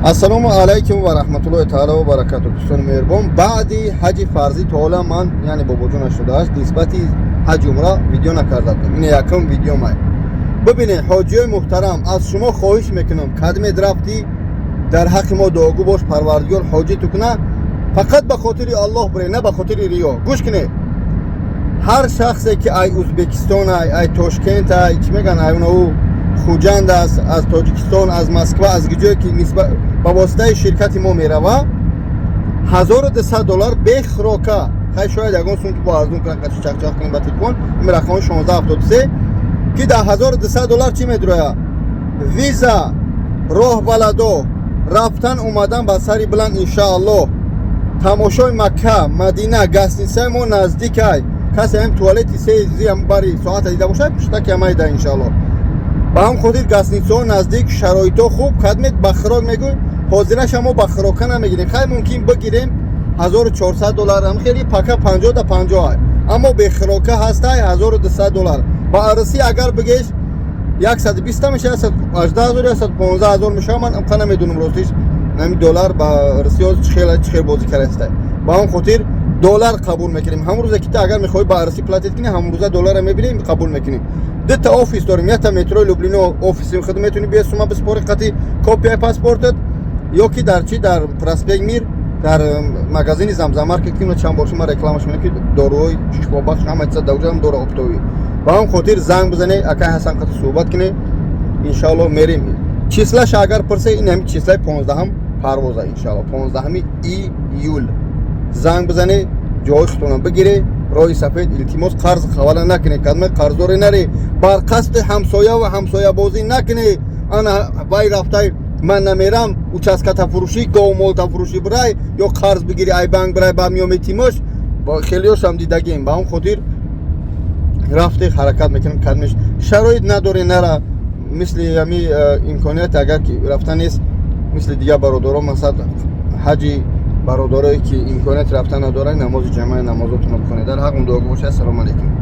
Assalomu alaykum va rahmatullohi taala va barakatuh. Do'ston mehribon, ba'di haji farzi to'la man ya'ni bobojon shudaash nisbati haj umra video nakardam. Ин якум видео май. Бибинед ҳоҷиёи муҳтарам, аз шумо хоҳиш мекунам кадме драфти дар ҳаққи мо дуогӯ бош парвардигор ҳоҷиту куна, фақат ба хотири Аллоҳ бире, на ба хотири риё. Гӯш кунед. ҳар шахсе ки ай Ӯзбекистон ай Тошкент ай чӣ меган ай унаву Хуҷанд аст, аз Тоҷикистон, аз Москва, аз ҷое ки нисбат ба воситаи ширкати мо мерава, $1200 бехрока, хай шояд ягон сум ки бо арзун кунад ки чақчақ кунем ба телефон, ин рақами 1673 ки да $1200 чӣ медуроя? Виза, роҳбаладо, рафтан омадан ба сари биланд иншааллоҳ, тамошои Макка, Мадина, гостиницаи мо наздик ай. Касе ҳам туалети се бари соата дида бошад, пиштаки ҳамаида иншааллоҳ. Ба ҳам хотир гостиницаҳо наздик, шароито хуб, кадмет ба хирок мегӯй, ҳозираш мо ба хирока намегирем. Хай мумкин бигирем $1400, ам хели пака 50 да 50 ай. Аммо бе хирока ҳастай $1200. Ба арси агар бигеш 120 меша, 18000 я 15000 меша, ман амқа намедунам ростиш. Нами доллар ба арси ҳоз чихел бозӣ карастай. Ба ҳам хотир доллар қабул мекунем. ҳам рӯзе ки агар мехоҳӣ ба арси платит кунӣ, ҳам рӯза доллар мебинем, қабул мекунем. Дата офис дорим, я та метрои Люблино офиси худо метуни бия сума биспори қати копияи паспортат, ё ки дар чи дар проспект Мир дар магазини Замзам маркет ки чанд бор шума рекламаш менам ки доруҳои шифобахш ҳама чиза давҷам дора оптовӣ. Ба ҳам хотир занг бизане, акай Ҳасан қати суҳбат куне, иншааллоҳ мерем. Числаш агар пурсе, ин ҳамин числаи 15 парвоза иншааллоҳ, 15 июл. Занг бизане, ҷои хутона бигире, роҳи сафед, илтимос қарз хавала накуне, кадме қарздоре наре, бар қасди ҳамсоя ва ҳамсоябозӣ накуне. Ана вай рафтай ман намерам участката фурӯшӣ, говмолта фурӯшӣ бирай, ё қарз бигири ай банк бирай ба миёми тимош, ба хелиёшам дидагем. Ба ҳам хотир рафте ҳаракат мекунем, кадмеш шароит надоре нара, мисли ҳами имконият агар ки рафта нест, мисли дигар бародарон масалан ҳаҷи бародарое ки имконият рафтан надоранд, намози ҷамаи намозотонро бихонед. Дар ҳаққум дуогӯ бошед. Ассалому алайкум.